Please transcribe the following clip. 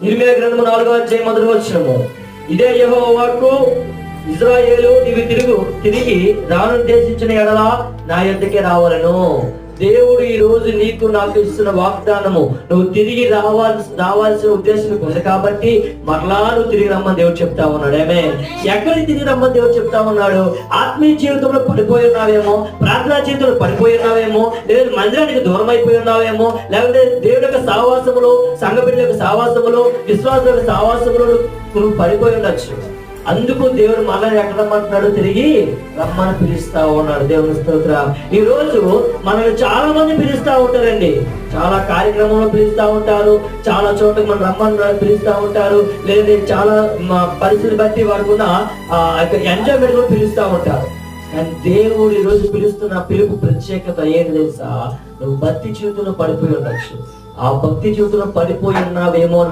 ఇర్మీయా గ్రంథము 4వ అధ్యాయం మొదటి వచనము. ఇదే యెహోవా వాక్కు, ఇశ్రాయేలు, నీవు తిరిగి రానుద్దేశించిన ఎడల నా యొద్దకే రావాలను. దేవుడు ఈ రోజు నీకు నాకు ఇస్తున్న వాగ్దానము, నువ్వు తిరిగి రావాల్సిన ఉద్దేశం ఉంది కాబట్టి మరలా నువ్వు తిరిగి రమ్మని దేవుడు చెప్తా ఉన్నాడు. ఏమే, ఎక్కడికి తిరిగి రమ్మని దేవుడు చెప్తా ఉన్నాడు? ఆత్మీయ జీవితంలో పడిపోయి ఉన్నావేమో, ప్రార్థనా జీవితంలో పడిపోయి ఉన్నావేమో, లేదా మందిరానికి దూరం అయిపోయి ఉన్నావేమో, లేకపోతే దేవుడి యొక్క సహవాసములో, సంఘ బిడ్డల యొక్క సహవాసములో, విశ్వాసుల యొక్క సహవాసములో నువ్వు పడిపోయి ఉండొచ్చు. అందుకు దేవుడు మనల్ని ఎక్కడ రమ్మంటున్నాడు? తిరిగి రమ్మని పిలుస్తా ఉన్నాడు. దేవుని స్తోత్రం. ఈ రోజు మనల్ని చాలా మంది పిలుస్తా ఉంటారండి. చాలా కార్యక్రమంలో పిలుస్తా ఉంటారు, చాలా చోట్ల మనం రమ్మని పిలుస్తా ఉంటారు, లేదంటే చాలా పరిస్థితి బట్టి వాడుకున్న ఎంజాయ్మెంట్ కూడా పిలుస్తా ఉంటారు. కానీ దేవుడు ఈ రోజు పిలుస్తున్న పిలుపు ప్రత్యేకత ఏంటి తెలుసా? నువ్వు భక్తి జీవితంలో పడిపోయి ఉండొచ్చు. ఆ భక్తి జీవితంలో పడిపోయి ఉన్నావేమో